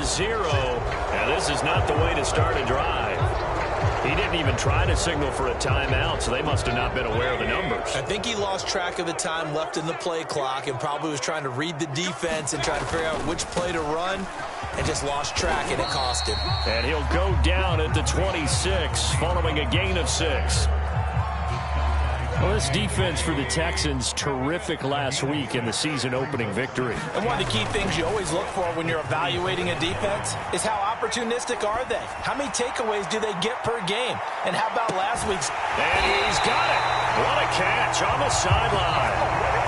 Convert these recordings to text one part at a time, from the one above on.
0, and this is not the way to start a drive. He didn't even try to signal for a timeout, so they must have not been aware of the numbers. I think he lost track of the time left in the play clock and probably was trying to read the defense and try to figure out which play to run and just lost track, and it cost him. And he'll go down at the 26 following a gain of 6. Well, this defense for the Texans, terrific last week in the season-opening victory. And one of the key things you always look for when you're evaluating a defense is how opportunistic are they? How many takeaways do they get per game? And how about last week's? And he's got it. What a catch on the sideline.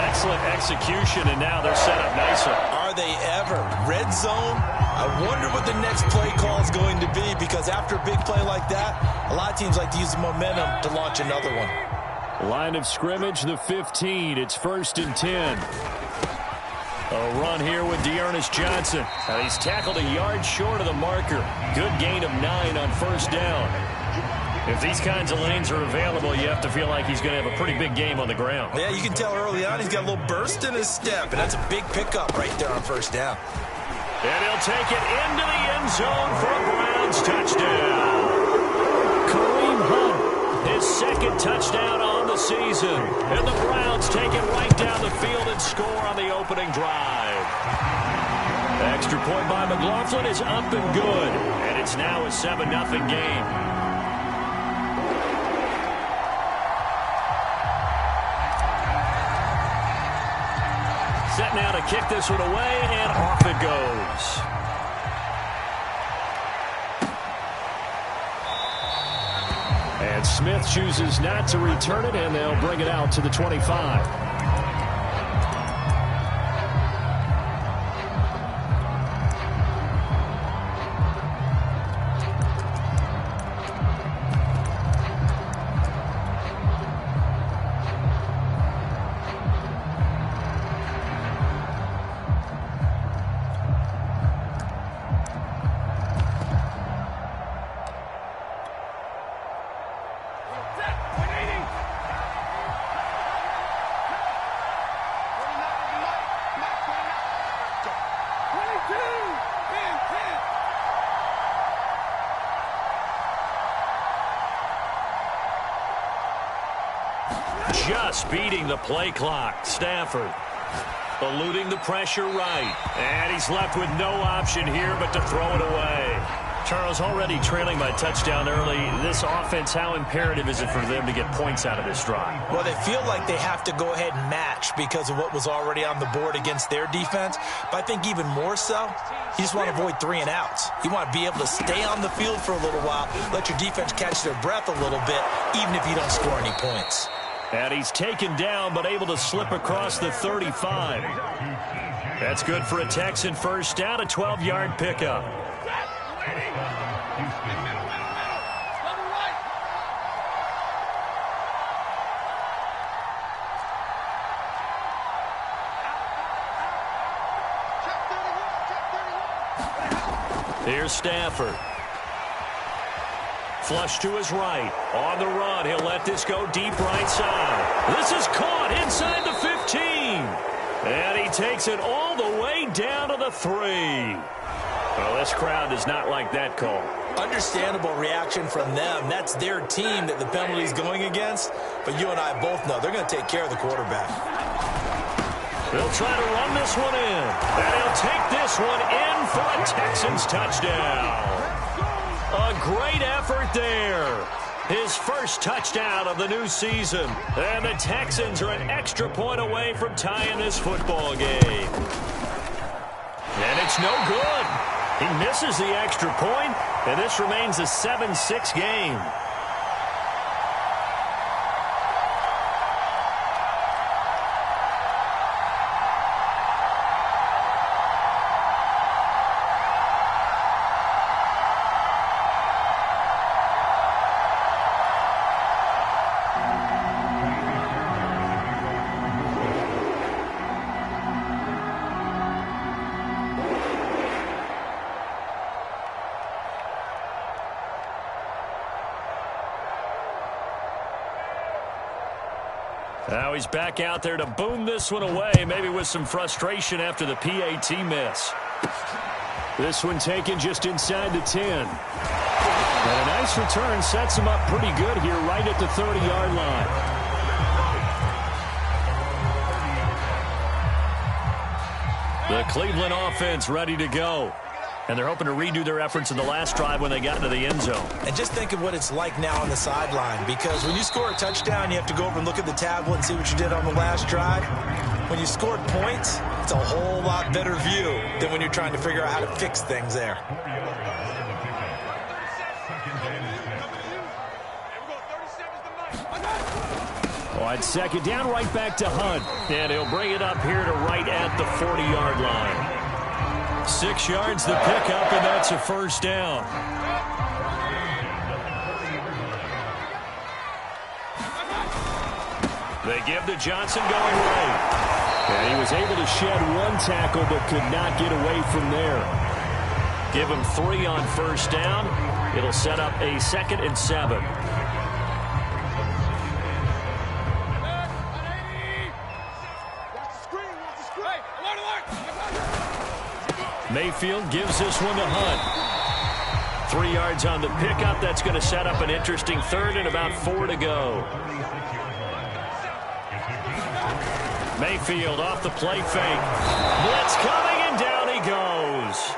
Excellent execution, and now they're set up nicely. Are they ever? Red zone? I wonder what the next play call is going to be, because after a big play like that, a lot of teams like to use the momentum to launch another one. Line of scrimmage, the 15. It's 1st and 10. A run here with Dearness Johnson. And he's tackled a yard short of the marker. Good gain of 9 on 1st down. If these kinds of lanes are available, you have to feel like he's going to have a pretty big game on the ground. Yeah, you can tell early on he's got a little burst in his step, and that's a big pickup right there on 1st down. And he'll take it into the end zone for a Browns touchdown. Kareem Hunt, his 2nd touchdown on the season. And the Browns take it right down the field and score on the opening drive. Extra point by McLaughlin is up and good. And it's now a 7-0 game. Set now to kick this one away, and off it goes. And Smith chooses not to return it, and they'll bring it out to the 25. Just beating the play clock. Stafford eluding the pressure right. And he's left with no option here but to throw it away. Charles, already trailing by touchdown early. This offense, how imperative is it for them to get points out of this drive? Well, they feel like they have to go ahead and match because of what was already on the board against their defense. But I think even more so, you just want to avoid 3 and outs. You want to be able to stay on the field for a little while, let your defense catch their breath a little bit, even if you don't score any points. And he's taken down but able to slip across the 35. That's good for a Texan 1st down, a 12-yard pickup. Here's Stafford. Flush to his right. On the run. He'll let this go deep right side. This is caught inside the 15. And he takes it all the way down to the 3. Well, this crowd does not like that call. Understandable reaction from them. That's their team that the penalty's going against. But you and I both know they're going to take care of the quarterback. They'll try to run this one in. And he'll take this one in for a Texans touchdown. A great effort there. His 1st touchdown of the new season. And the Texans are an extra point away from tying this football game. And it's no good. He misses the extra point, and this remains a 7-6 game. Now he's back out there to boom this one away, maybe with some frustration after the PAT miss. This one taken just inside the 10. And a nice return sets him up pretty good here right at the 30-yard line. The Cleveland offense ready to go. And they're hoping to redo their efforts in the last drive when they got into the end zone. And just think of what it's like now on the sideline, because when you score a touchdown, you have to go over and look at the tablet and see what you did on the last drive. When you scored points, it's a whole lot better view than when you're trying to figure out how to fix things there. On second down, right back to Hunt. And he'll bring it up here to right at the 40-yard line. 6 yards the pickup, and that's a first down. They give to Johnson going right. And he was able to shed one tackle but could not get away from there. Give him 3 on first down. It'll set up a 2nd and 7. Mayfield gives this one to Hunt. 3 yards on the pickup. That's going to set up an interesting 3rd and about 4 to go. Mayfield off the play fake. Blitz coming, and down he goes.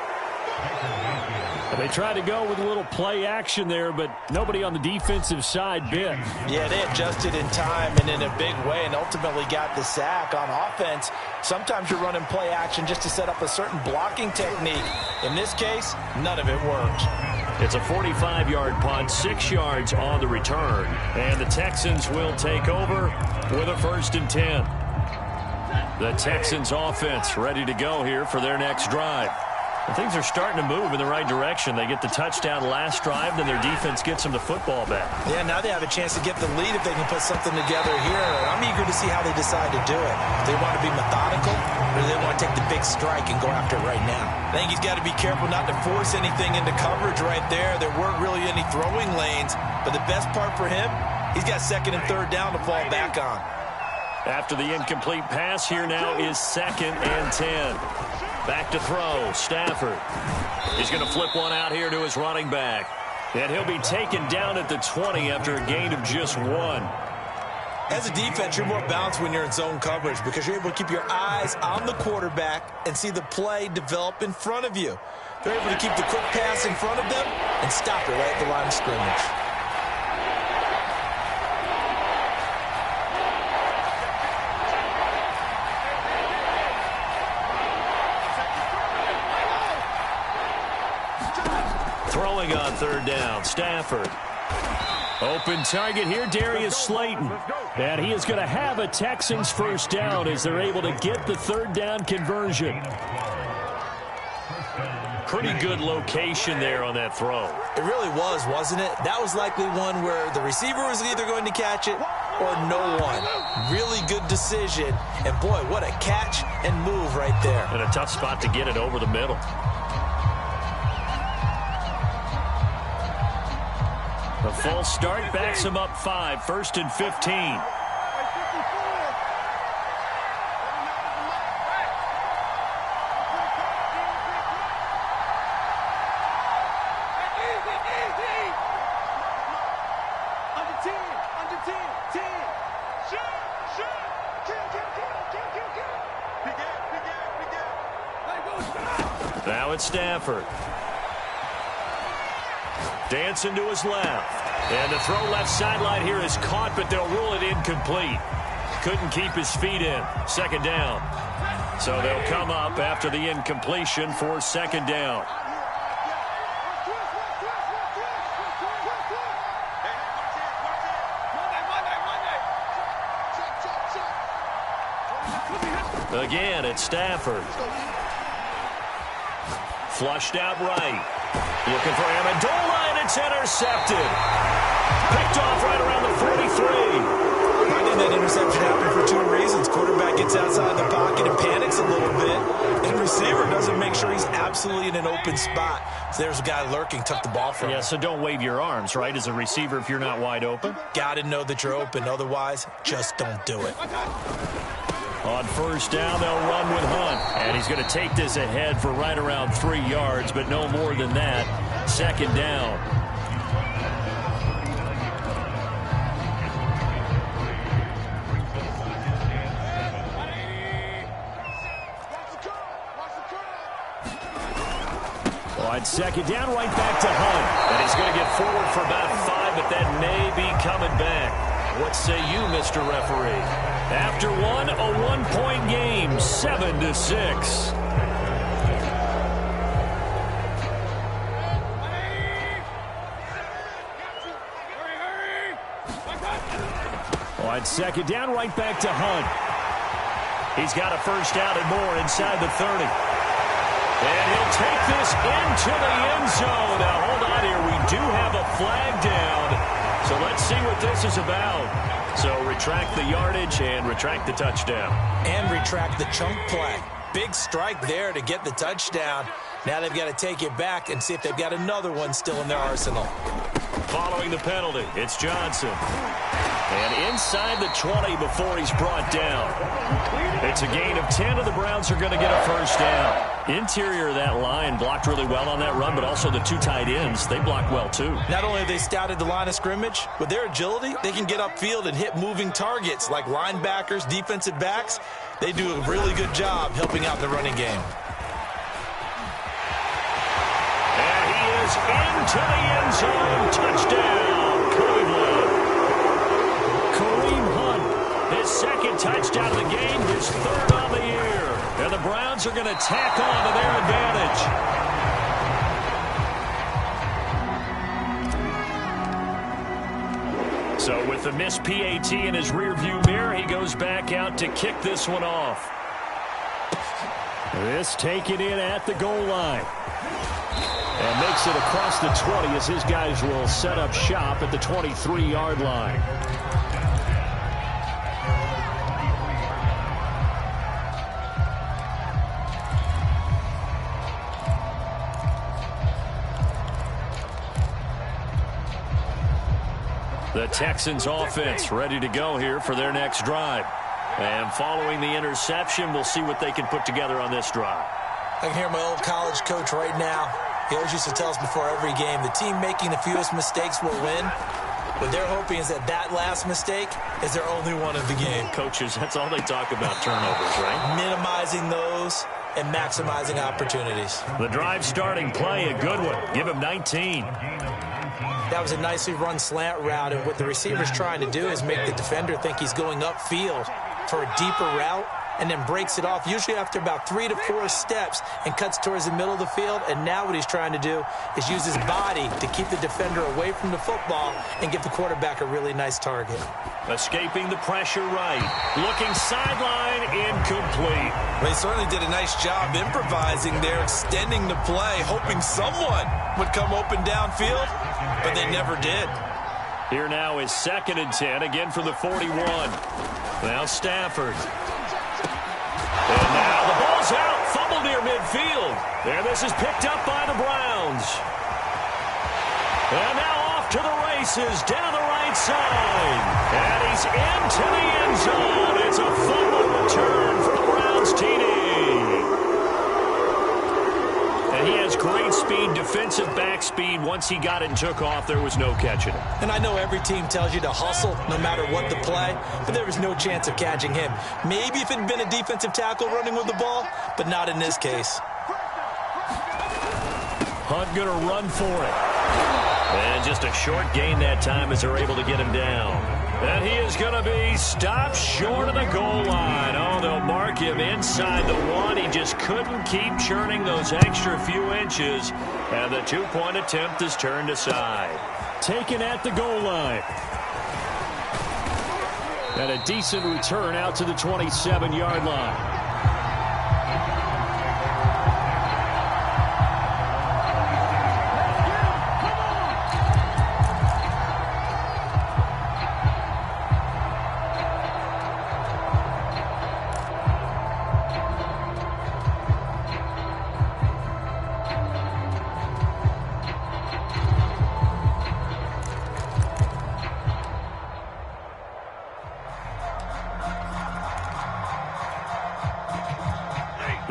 They tried to go with a little play action there, but nobody on the defensive side bit. Yeah, they adjusted in time and in a big way and ultimately got the sack. On offense, sometimes you're running play action just to set up a certain blocking technique. In this case, none of it worked. It's a 45-yard punt, 6 yards on the return. And the Texans will take over with a 1st and 10. The Texans offense ready to go here for their next drive. Things are starting to move in the right direction. They get the touchdown last drive, then their defense gets them the football back. Yeah, now they have a chance to get the lead if they can put something together here. I'm eager to see how they decide to do it. Do they want to be methodical, or do they want to take the big strike and go after it right now? I think he's got to be careful not to force anything into coverage right there. There weren't really any throwing lanes, but the best part for him, he's got 2nd and 3rd down to fall back on. After the incomplete pass, here now is 2nd and 10. Back to throw, Stafford. He's going to flip one out here to his running back. And he'll be taken down at the 20 after a gain of just 1. As a defense, you're more balanced when you're in zone coverage because you're able to keep your eyes on the quarterback and see the play develop in front of you. They're able to keep the quick pass in front of them and stop it right at the line of scrimmage. Throwing on 3rd down, Stafford. Open target here, Darius Slayton. And he is going to have a Texans 1st down as they're able to get the 3rd down conversion. Pretty good location there on that throw. It really was, wasn't it? That was likely one where the receiver was either going to catch it or no one. Really good decision. And boy, what a catch and move right there. And a tough spot to get it over the middle. The full start backs him up 5, 1st and 15. Now it's Stafford. Dancing to his left. And the throw left sideline here is caught, but they'll rule it incomplete. Couldn't keep his feet in. 2nd down. So they'll come up after the incompletion for 2nd down. Again, it's Stafford. Flushed out right. Looking for Amendola, and it's intercepted. Picked off right around the 43. I think that interception happened for 2 reasons. Quarterback gets outside the pocket and panics a little bit. And receiver doesn't make sure he's absolutely in an open spot. So there's a guy lurking, took the ball from him. Yeah, so don't wave your arms, right, as a receiver if you're not wide open. Got to know that you're open. Otherwise, just don't do it. On first down, they'll run with Hunt. And he's going to take this ahead for right around 3 yards, but no more than that. Second down. On second down, right back to Hunt. And he's going to get forward for about 5, but that may be coming back. What say you, Mr. Referee? After one, a one-point game, 7-6. On second down, right back to Hunt. He's got a first down and more inside the 30. And he'll take this into the end zone. Now, hold on here. We do have a flag down. So let's see what this is about. So retract the yardage and retract the touchdown. And retract the chunk play. Big strike there to get the touchdown. Now they've got to take it back and see if they've got another one still in their arsenal. Following the penalty, it's Johnson. And inside the 20 before he's brought down. It's a gain of 10, and the Browns are going to get a first down. Interior of that line blocked really well on that run, but also the two tight ends, they blocked well too. Not only have they scouted the line of scrimmage, with their agility, they can get upfield and hit moving targets like linebackers, defensive backs. They do a really good job helping out the running game. And he is into the end zone. Touchdown, Cleveland. Kareem Hunt, his second touchdown of the game, his third on the year. And the Browns are going to tack on to their advantage. So with the missed PAT in his rearview mirror, he goes back out to kick this one off. This taken in at the goal line. And makes it across the 20 as his guys will set up shop at the 23-yard line. The Texans offense ready to go here for their next drive. And following the interception, we'll see what they can put together on this drive. I can hear my old college coach right now. He always used to tell us before every game, the team making the fewest mistakes will win. What they're hoping is that that last mistake is their only one of the game. Coaches, that's all they talk about, turnovers, right? Minimizing those and maximizing opportunities. The drive starting play, a good one. Give him 19. That was a nicely run slant route, and what the receiver's trying to do is make the defender think he's going upfield for a deeper route, and then breaks it off, usually after about 3 to 4 steps, and cuts towards the middle of the field. And now what he's trying to do is use his body to keep the defender away from the football and give the quarterback a really nice target. Escaping the pressure right. Looking sideline, incomplete. They certainly did a nice job improvising there, extending the play, hoping someone would come open downfield, but they never did. Here now is 2nd and 10, again from the 41. Now Stafford. And now the ball's out, fumbled near midfield. And this is picked up by the Browns. And now off to the races, down the right side. And he's into the end zone. It's a fumble return for the Browns TD. And he has great speed, defensive back speed. Once he got it and took off, there was no catching him. And I know every team tells you to hustle no matter what the play, but there was no chance of catching him. Maybe if it had been a defensive tackle running with the ball, but not in this case. Hunt going to run for it. And just a short gain that time as they're able to get him down. And he is going to be stopped short of the goal line. Oh, they'll mark him inside the 1. He just couldn't keep churning those extra few inches. And the two-point attempt is turned aside. Taken at the goal line. And a decent return out to the 27-yard line.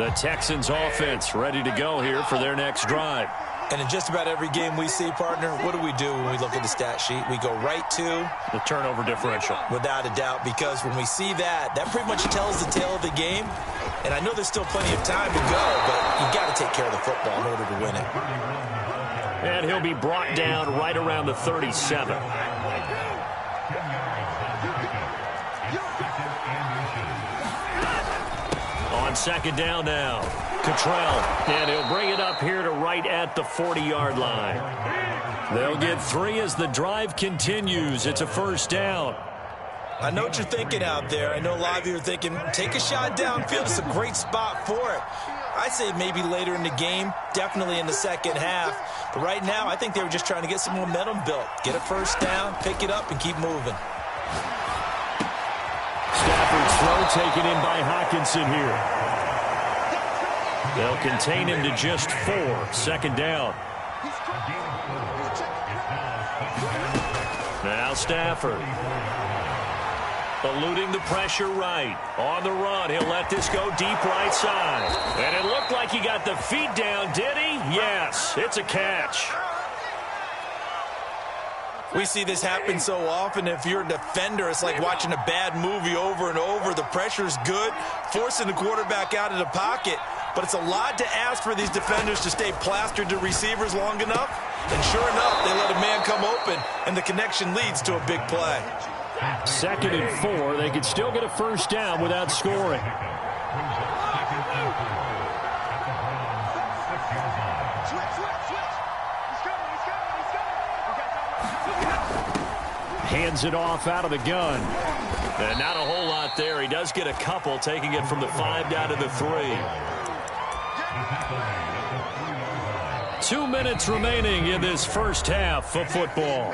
The Texans offense ready to go here for their next drive. And in just about every game we see, partner, what do we do when we look at the stat sheet? We go right to the turnover differential. Without a doubt, because when we see that, that pretty much tells the tale of the game. And I know there's still plenty of time to go, but you've got to take care of the football in order to win it. And he'll be brought down right around the 37. On second down now, Cottrell, and he'll bring it up here to right at the 40-yard line. They'll get 3 as the drive continues. It's a first down. I know what you're thinking out there. I know a lot of you are thinking, take a shot downfield. It's a great spot for it. I say maybe later in the game, definitely in the second half. But right now, I think they were just trying to get some momentum built. Get a first down, pick it up, and keep moving. Stafford's throw taken in by Hockenson here. They'll contain him to just 4. Second down. Now Stafford. Eluding the pressure right. On the run, he'll let this go deep right side. And it looked like he got the feet down, did he? Yes, it's a catch. We see this happen so often. If you're a defender, it's like watching a bad movie over and over. The pressure's good, forcing the quarterback out of the pocket. But it's a lot to ask for these defenders to stay plastered to receivers long enough. And sure enough, they let a man come open, and the connection leads to a big play. 2nd and 4. They could still get a first down without scoring. Hands it off out of the gun. And not a whole lot there. He does get a couple, taking it from the 5 down to the 3. 2 minutes remaining in this first half of football.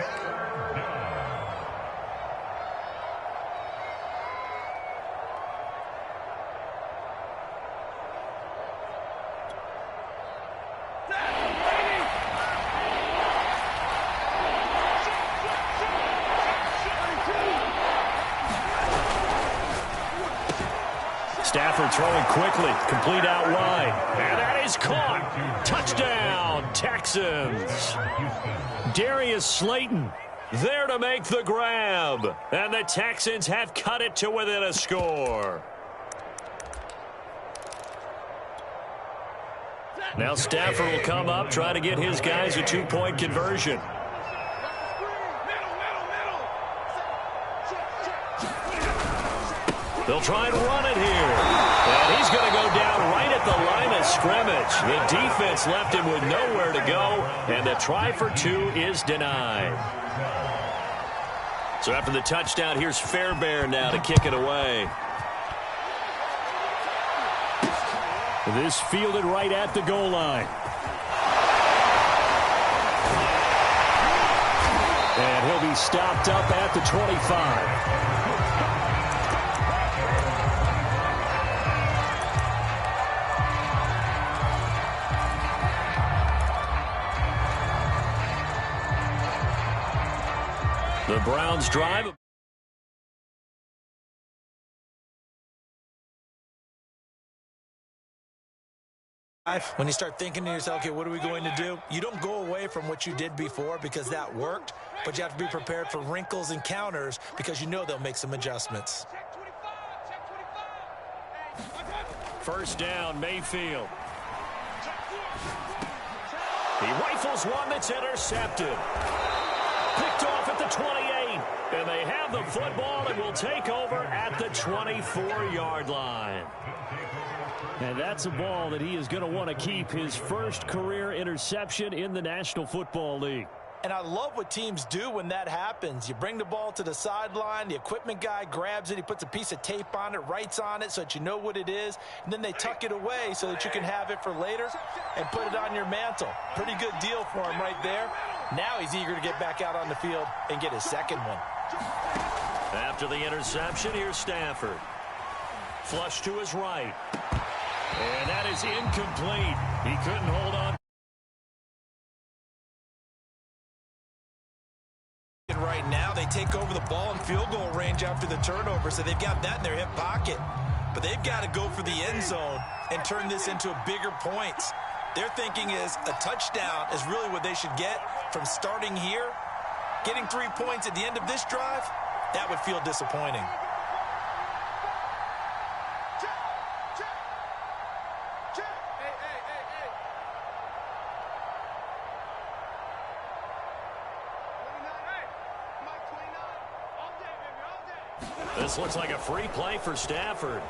Stafford throwing quickly, complete out wide. And that is caught. Touchdown, Texans. Darius Slayton there to make the grab. And the Texans have cut it to within a score. Now Stafford will come up, try to get his guys a 2-point conversion. They'll try and run it here. And he's going to go down right at the line of scrimmage. The defense left him with nowhere to go, and the try for 2 is denied. So after the touchdown, here's Fairbairn now to kick it away. This fielded right at the goal line. And he'll be stopped up at the 25. The Browns drive. When you start thinking to yourself, okay, what are we going to do? You don't go away from what you did before because that worked, but you have to be prepared for wrinkles and counters because you know they'll make some adjustments. First down, Mayfield. He rifles one that's intercepted. Picked off at the 28, and they have the football and will take over at the 24-yard line. And that's a ball that he is going to want to keep, his first career interception in the National Football League. And I love what teams do when that happens. You bring the ball to the sideline, the equipment guy grabs it, he puts a piece of tape on it, writes on it so that you know what it is, and then they tuck it away so that you can have it for later and put it on your mantle. Pretty good deal for him right there. Now he's eager to get back out on the field and get his second one. After the interception, here's Stafford. Flush to his right. And that is incomplete. He couldn't hold on. And right now, they take over the ball in field goal range after the turnover, so they've got that in their hip pocket. but they've got to go for the end zone and turn this into a bigger points. Their thinking is a touchdown is really what they should get from starting here. Getting 3 points at the end of this drive, that would feel disappointing. This looks like a free play for Stafford.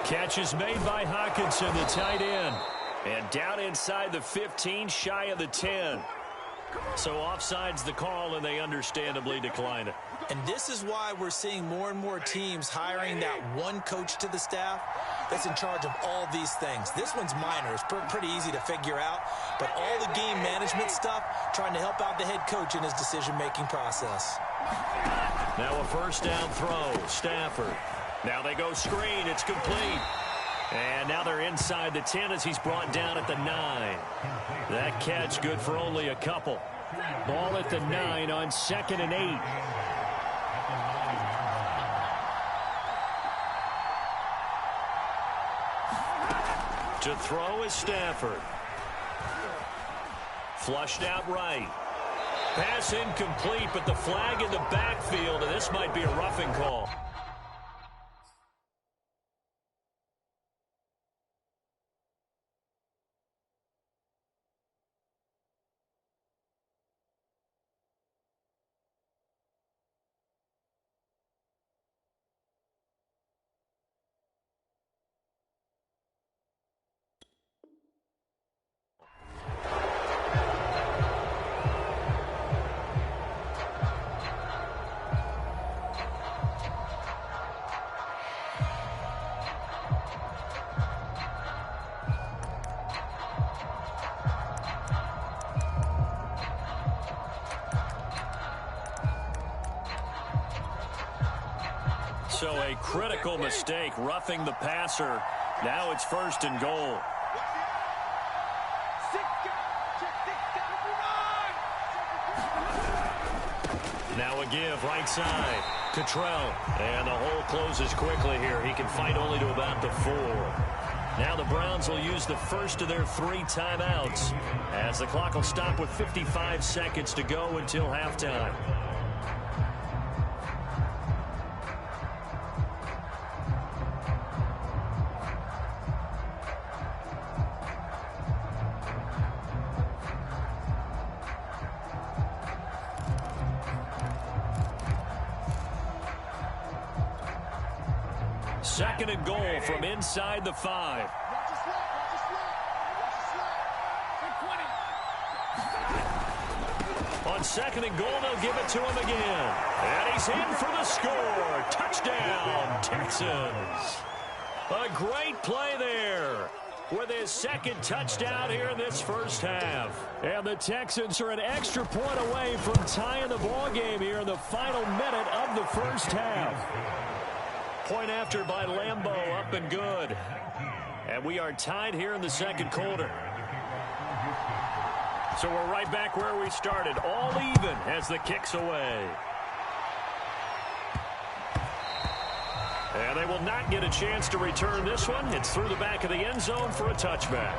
Catch is made by Hockenson, the tight end. And down inside the 15, shy of the 10. So offside's the call, and they understandably decline it. And this is why we're seeing more and more teams hiring that one coach to the staff that's in charge of all these things. This one's minor. It's pretty easy to figure out. But all the game management stuff, trying to help out the head coach in his decision-making process. Now a first down throw, Stafford. Now they go screen, it's complete. And now they're inside the 10 as he's brought down at the 9. That catch good for only a couple. Ball at the 9 on 2nd and 8. To throw is Stafford. Flushed out right. Pass incomplete, but the flag in the backfield, and this might be a roughing call. So a critical mistake, roughing the passer. Now it's 1st and goal. Now a give, right side. Cottrell. And the hole closes quickly here. He can fight only to about the 4. Now the Browns will use the first of their 3 timeouts, as the clock will stop with 55 seconds to go until halftime. Second and goal from inside the 5. On 2nd and goal, they'll give it to him again. And he's in for the score. Touchdown, Texans. A great play there with his 2nd touchdown here in this first half. And the Texans are an extra point away from tying the ball game here in the final minute of the first half. Point after by Lambeau, up and good. And we are tied here in the 2nd quarter. So we're right back where we started, all even as the kick's away. And they will not get a chance to return this one. It's through the back of the end zone for a touchback.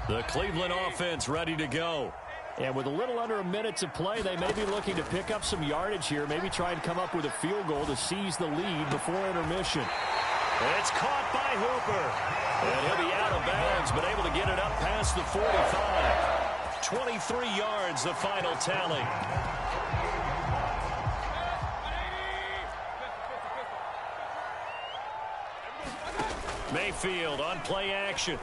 The Cleveland offense ready to go. And with a little under a minute to play, they may be looking to pick up some yardage here, maybe try and come up with a field goal to seize the lead before intermission. It's caught by Hooper. And he'll be out of bounds, but able to get it up past the 45. 23 yards, the final tally. Mayfield on play action.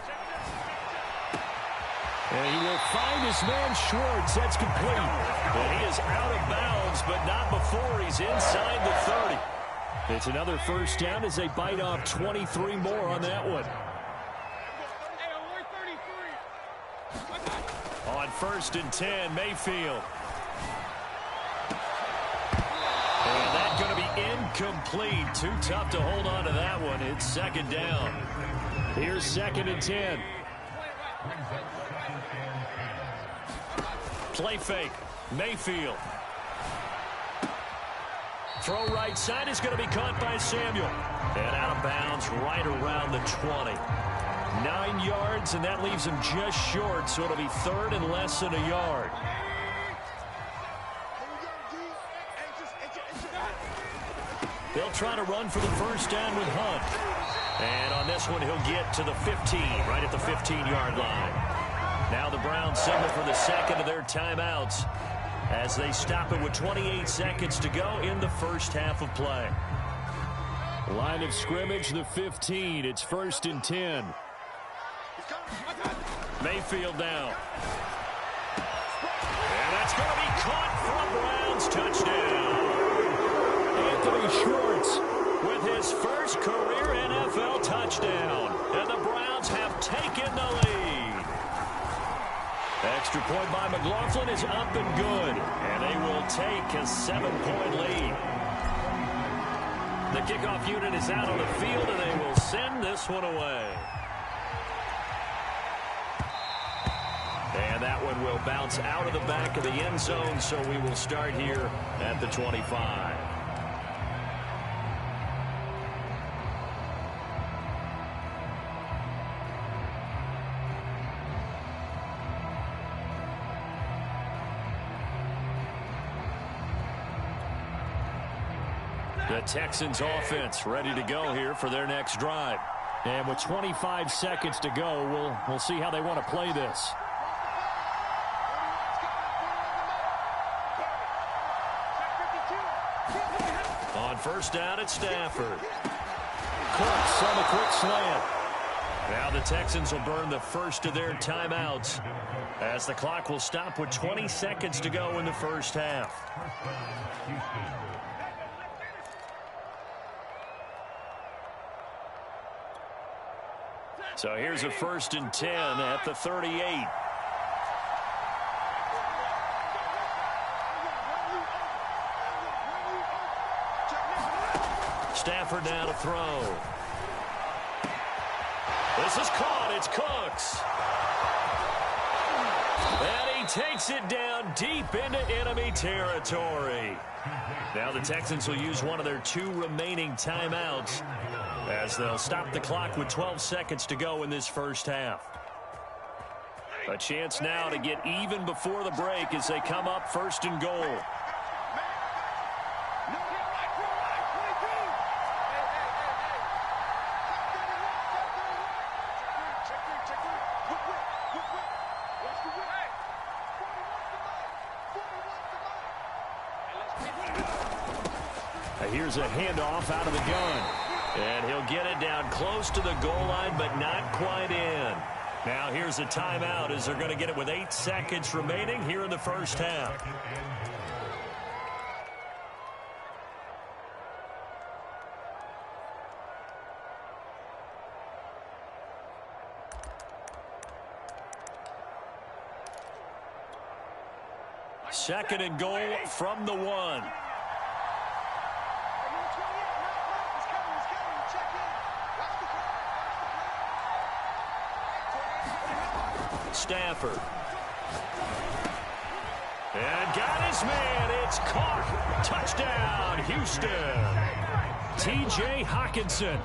And he will find his man Schwartz. That's complete. And he is out of bounds, but not before he's inside the 30. It's another first down as they bite off 23 more on that one. On 1st and 10, Mayfield. And that's going to be incomplete. Too tough to hold on to that one. It's 2nd down. Here's 2nd and 10. Play fake. Mayfield. Throw right side is going to be caught by Samuel. And out of bounds right around the 20. 9 yards, and that leaves him just short, so it'll be third and less than a yard. They'll try to run for the first down with Hunt. And on this one, he'll get to the 15, right at the 15-yard line. Now the Browns signal for the second of their timeouts as they stop it with 28 seconds to go in the first half of play. Line of scrimmage, the 15. It's 1st and 10. Mayfield now. And that's going to be caught for a Browns touchdown. Anthony Schwartz with his first career NFL touchdown. And the Browns have taken the lead. Extra point by McLaughlin is up and good. And they will take a 7-point lead. The kickoff unit is out on the field, and they will send this one away. And that one will bounce out of the back of the end zone, so we will start here at the 25. The Texans offense ready to go here for their next drive. And with 25 seconds to go, we'll see how they want to play this. On first down, it's Stafford. Cooks on the quick slant. Now the Texans will burn the first of their timeouts as the clock will stop with 20 seconds to go in the first half. So here's a 1st and 10 at the 38. Stafford now to throw. This is caught. It's Cooks. And he takes it down deep into enemy territory. Now the Texans will use one of their 2 remaining timeouts as they'll stop the clock with 12 seconds to go in this first half. A chance now to get even before the break as they come up 1st and goal. Here's a handoff out of the gun. And he'll get it down close to the goal line, but not quite in. Now here's a timeout as they're going to get it with 8 seconds remaining here in the first half. Second and goal from the 1. Stafford. And got his man. It's caught. Touchdown, Houston. T.J. Hockenson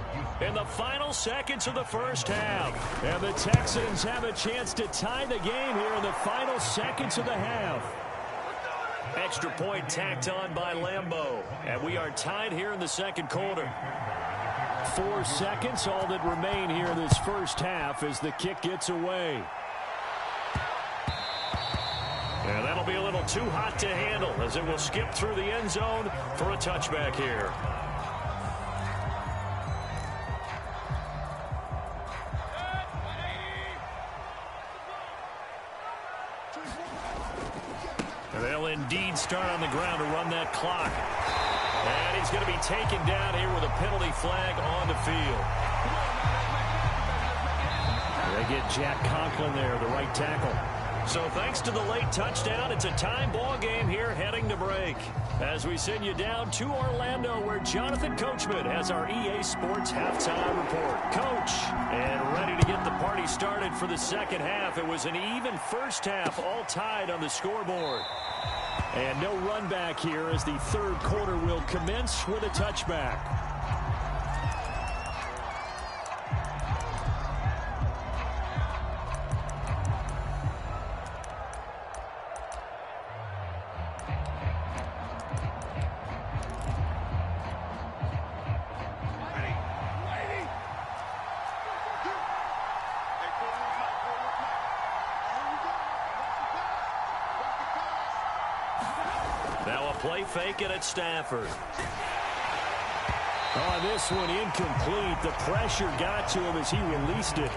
in the final seconds of the first half. And the Texans have a chance to tie the game here in the final seconds of the half. Extra point tacked on by Lambeau. And we are tied here in the second quarter. 4 seconds, all that remain here in this first half as the kick gets away. And that'll be a little too hot to handle as it will skip through the end zone for a touchback here. And they'll indeed start on the ground to run that clock. And he's going to be taken down here with a penalty flag on the field. They get Jack Conklin there, the right tackle. So thanks to the late touchdown, it's a time ball game here heading to break. As we send you down to Orlando where Jonathan Coachman has our EA Sports halftime report. Coach, and ready to get the party started for the second half. It was an even first half, all tied on the scoreboard. And no run back here as the third quarter will commence with a touchback. Now a play fake it at Stafford. On this one, incomplete. The pressure got to him as he released it.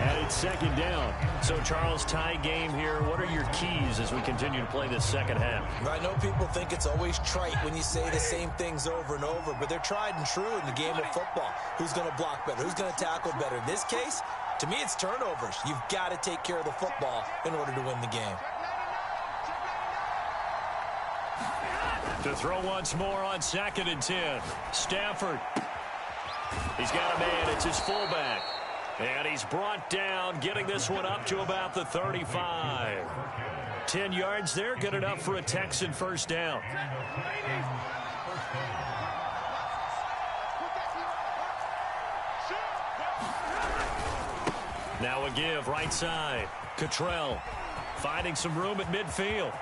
And it's second down. So, Charles, tie game here. What are your keys as we continue to play this second half? I know people think it's always trite when you say the same things over and over, but they're tried and true in the game of football. Who's going to block better? Who's going to tackle better? In this case, to me, it's turnovers. You've got to take care of the football in order to win the game. To throw once more on 2nd and 10. Stafford. He's got a man. It's his fullback. And he's brought down, getting this one up to about the 35. 10 yards there, good enough for a Texan first down. Now a give, right side. Cottrell finding some room at midfield.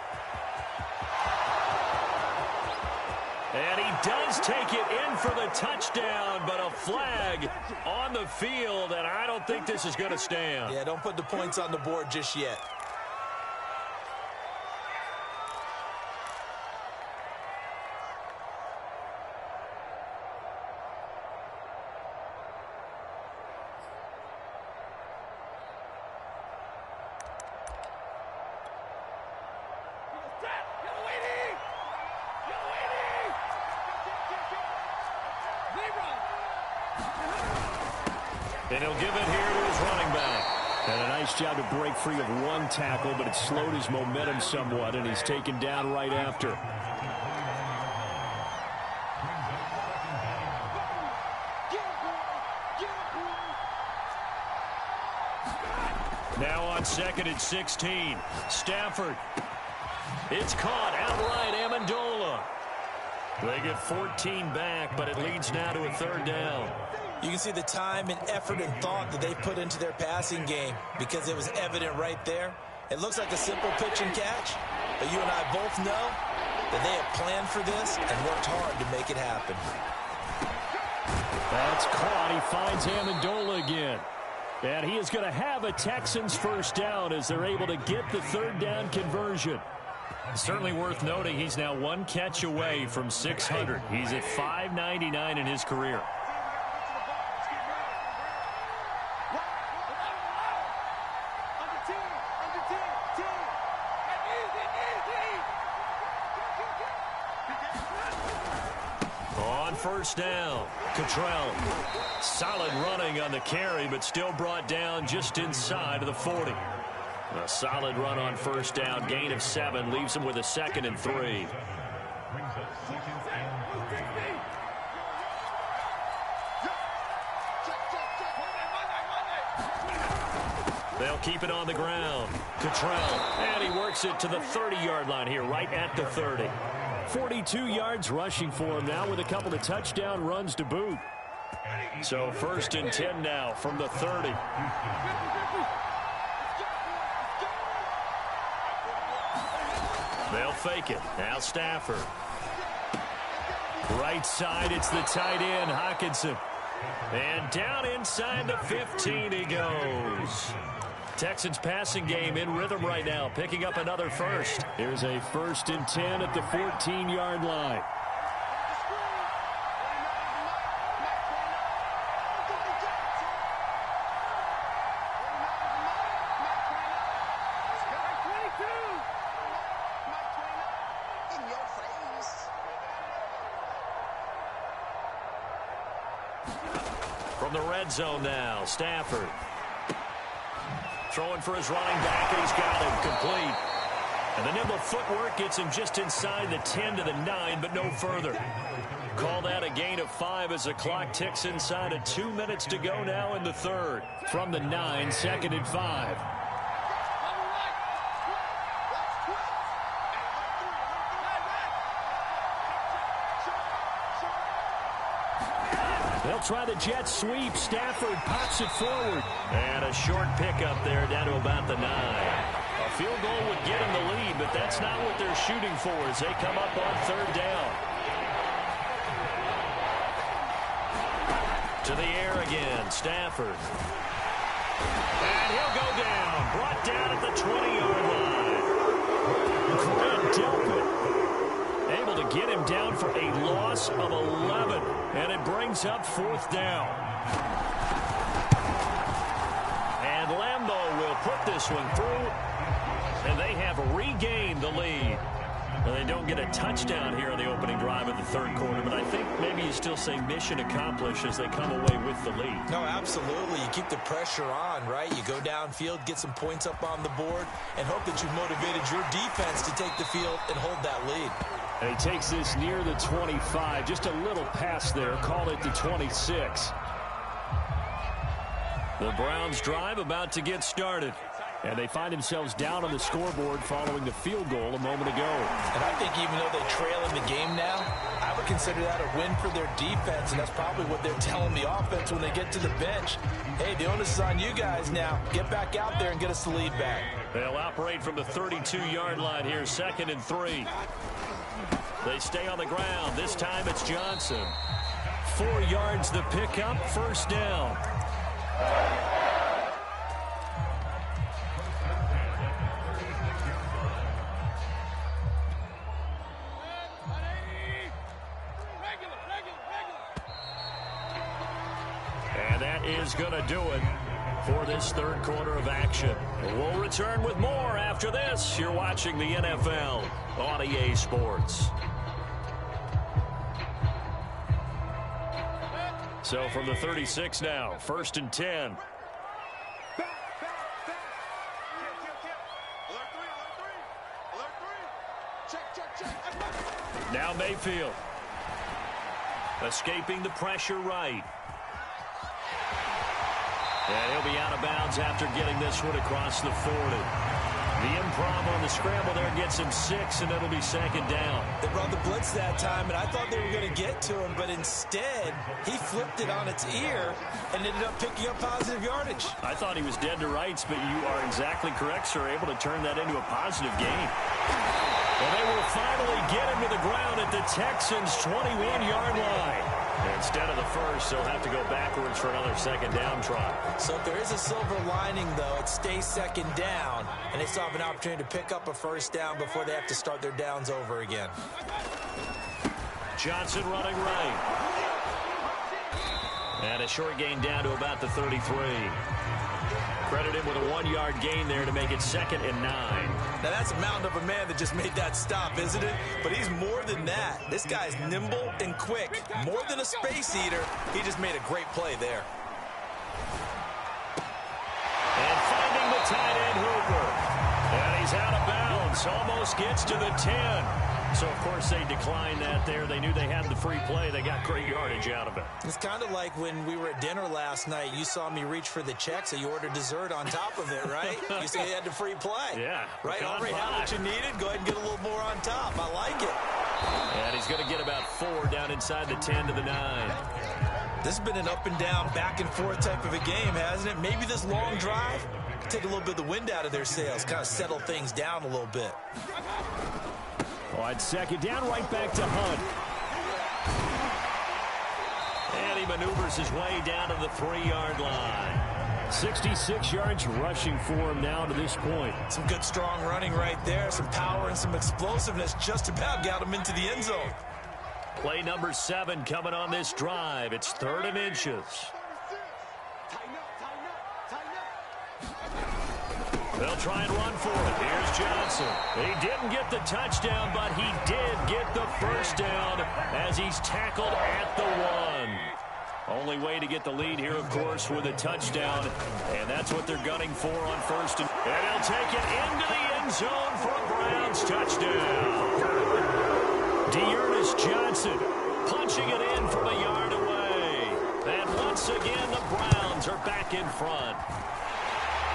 And he does take it in for the touchdown, but a flag on the field, and I don't think this is going to stand. Yeah, don't put the points on the board just yet. And he'll give it here to his running back. And a nice job to break free of one tackle, but it slowed his momentum somewhat, and he's taken down right after. Now on 2nd and 16. Stafford. It's caught outright, Amendola. They get 14 back, but it leads now to a third down. You can see the time and effort and thought that they put into their passing game because it was evident right there. It looks like a simple pitch and catch, but you and I both know that they have planned for this and worked hard to make it happen. That's caught. He finds Amendola again. And he is going to have a Texans first down as they're able to get the third down conversion. Certainly worth noting he's now one catch away from 600. He's at 599 in his career. On first down, Cottrell. Solid running on the carry, but still brought down just inside of the 40. A solid run on first down, gain of 7, leaves him with a 2nd and 3. They'll keep it on the ground. Cottrell, and he works it to the 30-yard line here, right at the 30. 42 yards rushing for him now with a couple of touchdown runs to boot. So 1st and 10 now from the 30. They'll fake it. Now Stafford. Right side, it's the tight end, Hockenson. And down inside the 15 he goes. Texans passing game in rhythm right now, picking up another first. Here's a 1st and 10 at the 14-yard line. From the red zone now, Stafford. Throwing for his running back, and he's got him complete. And the nimble footwork gets him just inside the 10 to the 9, but no further. Call that a gain of 5 as the clock ticks inside of 2 minutes to go now in the third. From the 9, 2nd and 5. They'll try the jet sweep. Stafford pops it forward. And a short pickup there down to about the 9. A field goal would get them the lead, but that's not what they're shooting for as they come up on 3rd down. To the air again, Stafford. And he'll go down. Brought down at the 20-yard line. Grant Delpit able to get him down for a loss of 11. And it brings up 4th down. And Lambeau will put this one through. And they have regained the lead. Well, they don't get a touchdown here on the opening drive of the 3rd quarter, but I think maybe you still say mission accomplished as they come away with the lead. No, absolutely. You keep the pressure on, right? You go downfield, get some points up on the board, and hope that you've motivated your defense to take the field and hold that lead. And he takes this near the 25. Just a little pass there. Call it the 26. The Browns drive about to get started. And they find themselves down on the scoreboard following the field goal a moment ago. And I think even though they trail in the game now, I would consider that a win for their defense, and that's probably what they're telling the offense when they get to the bench. Hey, the onus is on you guys now. Get back out there and get us the lead back. They'll operate from the 32-yard line here, 2nd and 3. They stay on the ground. This time it's Johnson. 4 yards the pickup, 1st down. Is going to do it for this 3rd quarter of action. We'll return with more after this. You're watching the NFL on EA Sports. So from the 36 now, 1st and 10. Now Mayfield. Escaping the pressure right. And he'll be out of bounds after getting this one across the 40. The improv on the scramble there gets him 6, and it'll be 2nd down. They brought the blitz that time, and I thought they were going to get to him, but instead, he flipped it on its ear and ended up picking up positive yardage. I thought he was dead to rights, but you are exactly correct, sir, able to turn that into a positive gain. Well, they will finally get him to the ground at the Texans' 21-yard line. Instead of the 1st, they'll have to go backwards for another 2nd down try. So if there is a silver lining, though, it stays 2nd down, and they still have an opportunity to pick up a 1st down before they have to start their downs over again. Johnson running right. And a short gain down to about the 33. Credit him with a 1-yard gain there to make it 2nd and 9. Now, that's a mountain of a man that just made that stop, isn't it? But he's more than that. This guy's nimble and quick. More than a space eater, he just made a great play there. And finding the tight end, Hooper. And he's out of bounds. Almost gets to the 10. So, of course, they declined that there. They knew they had the free play. They got great yardage out of it. It's kind of like when we were at dinner last night. You saw me reach for the check, so you ordered dessert on top of it, right? You said you had the free play. Yeah. Right? Already had what you needed. Go ahead and get a little more on top. I like it. And he's going to get about 4 down inside the 10 to the 9. This has been an up and down, back and forth type of a game, hasn't it? Maybe this long drive take a little bit of the wind out of their sails, kind of settle things down a little bit. On 2nd down, right back to Hunt. And he maneuvers his way down to the 3-yard line. 66 yards rushing for him now to this point. Some good strong running right there. Some power and some explosiveness just about got him into the end zone. Play number 7 coming on this drive. It's 3rd and inches. They'll try and run for it. Here's Johnson. He didn't get the touchdown, but he did get the 1st down as he's tackled at the 1. Only way to get the lead here, of course, with a touchdown. And that's what they're gunning for on 1st. And he'll take it into the end zone for a Browns touchdown. Dearness Johnson punching it in from a yard away. And once again, the Browns are back in front.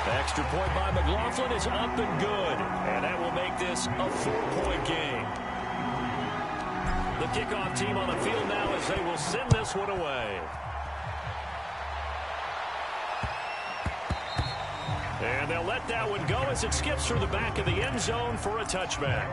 The extra point by McLaughlin is up and good. And that will make this a 4-point game. The kickoff team on the field now as they will send this one away. And they'll let that one go as it skips through the back of the end zone for a touchback.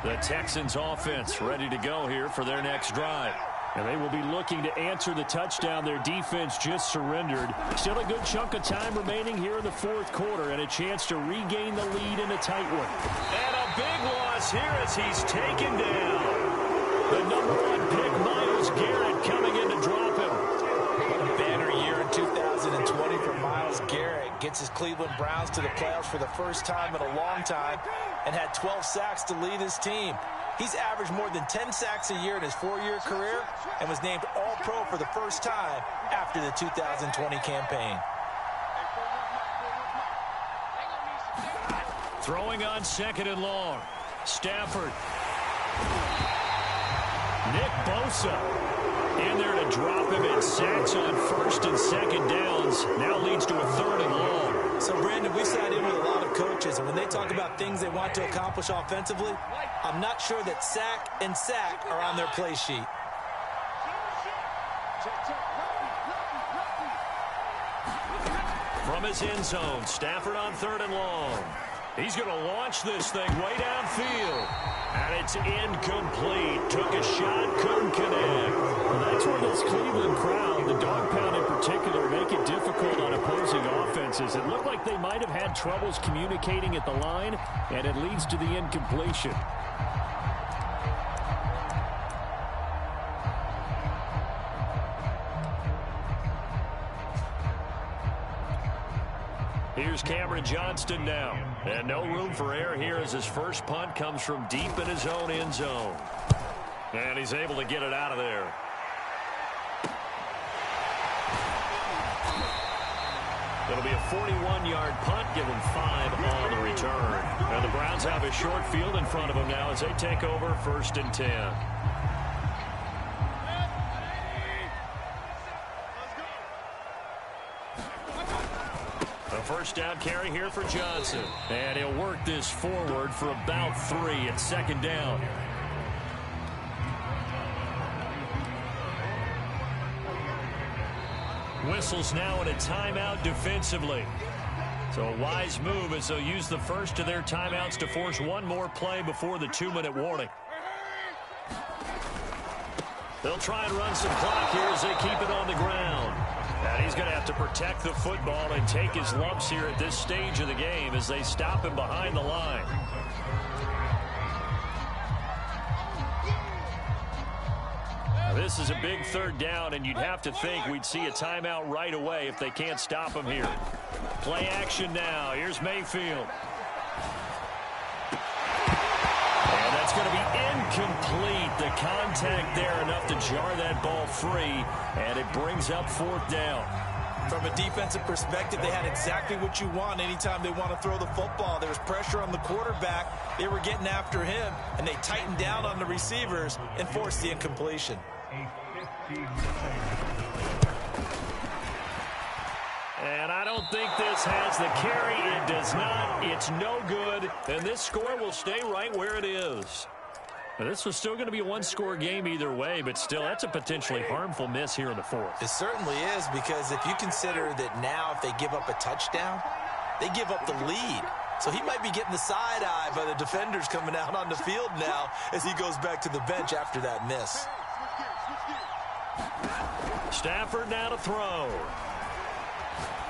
The Texans offense ready to go here for their next drive. And they will be looking to answer the touchdown their defense just surrendered. Still a good chunk of time remaining here in the fourth quarter and a chance to regain the lead in a tight one. And a big loss here as he's taken down. The number 1 pick, Myles Garrett, coming in to drop him. What a banner year in 2020 for Myles Garrett. Gets his Cleveland Browns to the playoffs for the first time in a long time and had 12 sacks to lead his team. He's averaged more than 10 sacks a year in his 4-year career and was named All-Pro for the first time after the 2020 campaign. Throwing on 2nd and long. Stafford. Nick Bosa in there to drop him, and sacks on 1st and 2nd downs. Now leads to a 3rd and long. So, Brandon, we sat in with a lot of coaches, and when they talk about things they want to accomplish offensively, I'm not sure that sack and sack are on their play sheet. From his end zone, Stafford on 3rd and long. He's going to launch this thing way downfield. And it's incomplete. Took a shot, couldn't connect. Well, that's where this Cleveland crowd, the dog pound in particular, make it difficult on opposing offenses. It looked like they might have had troubles communicating at the line, and it leads to the incompletion. Here's Cameron Johnston now. And no room for error here as his first punt comes from deep in his own end zone. And he's able to get it out of there. It'll be a 41-yard punt, give him 5 on the return. And the Browns have a short field in front of them now as they take over 1st and 10. First down carry here for Johnson. And he'll work this forward for about 3 at 2nd down. Whistles now in a timeout defensively. So a wise move as they'll use the first of their timeouts to force one more play before the 2-minute warning. They'll try and run some clock here as they keep it on the ground. And he's going to have to protect the football and take his lumps here at this stage of the game as they stop him behind the line. Now, this is a big 3rd down, and you'd have to think we'd see a timeout right away if they can't stop him here. Play action now. Here's Mayfield. And that's going to be incomplete. The contact there enough to jar that ball free, and it brings up 4th down. From a defensive perspective, they had exactly what you want anytime they want to throw the football. There was pressure on the quarterback. They were getting after him, and they tightened down on the receivers and forced the incompletion. And I don't think this has the carry. It does not. It's no good. And this score will stay right where it is. Now, this was still going to be a one-score game either way, but still, that's a potentially harmful miss here in the 4th. It certainly is, because if you consider that now if they give up a touchdown, they give up the lead. So he might be getting the side eye by the defenders coming out on the field now as he goes back to the bench after that miss. Stafford now to throw.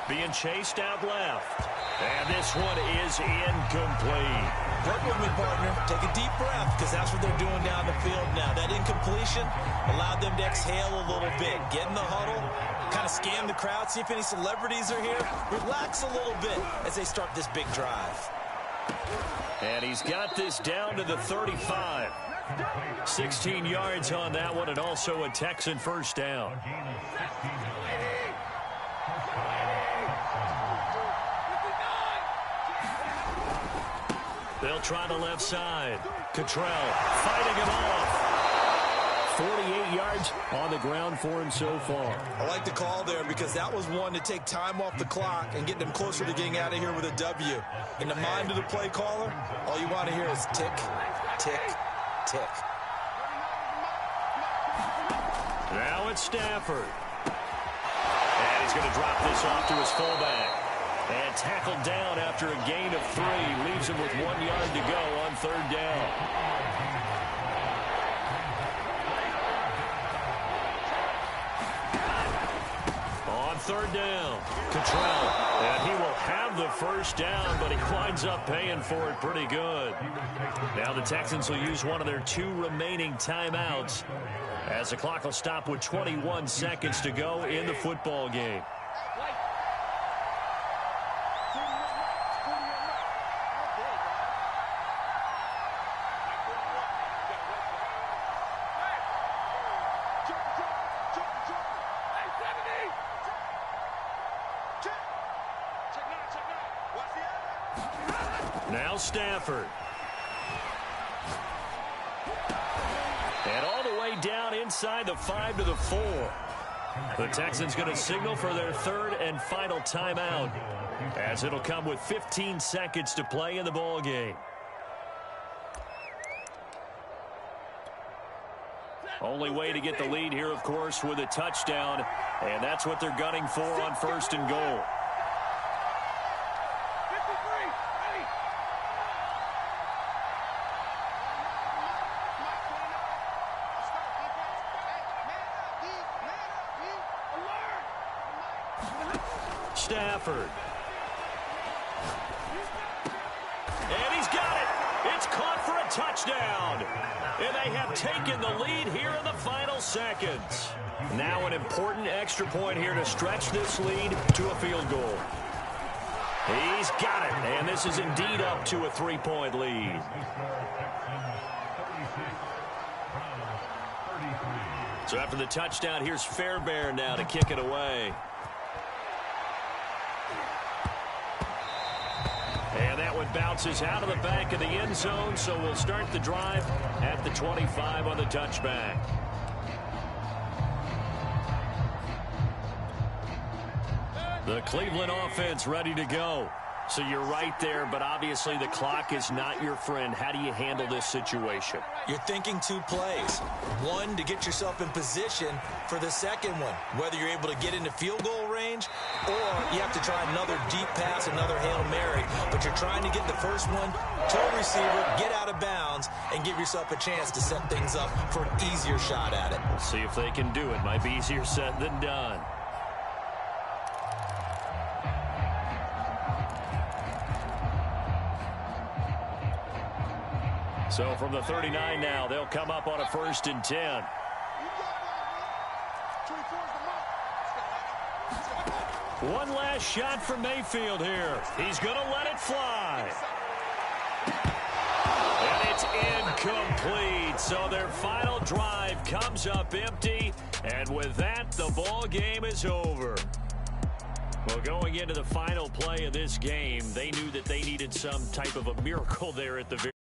Being chased out left. And this one is incomplete. Work with me, partner. Take a deep breath, because that's what they're doing down the field now. That incompletion allowed them to exhale a little bit. Get in the huddle, kind of scan the crowd, see if any celebrities are here. Relax a little bit as they start this big drive. And he's got this down to the 35. 16 yards on that one, and also a Texan first down. They'll try the left side. Cottrell fighting him off. 48 yards on the ground for him so far. I like the call there, because that was one to take time off the clock and get them closer to getting out of here with a W. In the mind of the play caller, all you want to hear is tick, tick, tick. Now it's Stafford. And he's going to drop this off to his fullback. And tackled down after a gain of 3. Leaves him with 1 yard to go on 3rd down. On 3rd down, Cottrell. And he will have the 1st down, but he winds up paying for it pretty good. Now the Texans will use one of their 2 remaining timeouts as the clock will stop with 21 seconds to go in the football game. Now Stafford. And all the way down inside the 5 to the 4. The Texans going to signal for their 3rd and final timeout, as it'll come with 15 seconds to play in the ball game. Only way to get the lead here, of course, with a touchdown, and that's what they're gunning for on 1st and goal. Stafford. And he's got it. It's caught for a touchdown. And they have taken the lead here in the final seconds. Now an important extra point here to stretch this lead to a field goal. He's got it. And this is indeed up to a 3-point lead. So after the touchdown, here's Fairbairn now to kick it away. And that one bounces out of the back of the end zone, so we'll start the drive at the 25 on the touchback. The Cleveland offense ready to go. So you're right there, but obviously the clock is not your friend. How do you handle this situation? You're thinking 2 plays. One, to get yourself in position for the second one, whether you're able to get into field goal range or you have to try another deep pass, another Hail Mary. But you're trying to get the first one to a receiver, get out of bounds, and give yourself a chance to set things up for an easier shot at it. We'll see if they can do it. Might be easier said than done. So from the 39 now, they'll come up on a 1st and 10. One last shot from Mayfield here. He's going to let it fly. And it's incomplete. So their final drive comes up empty. And with that, the ball game is over. Well, going into the final play of this game, they knew that they needed some type of a miracle there at the very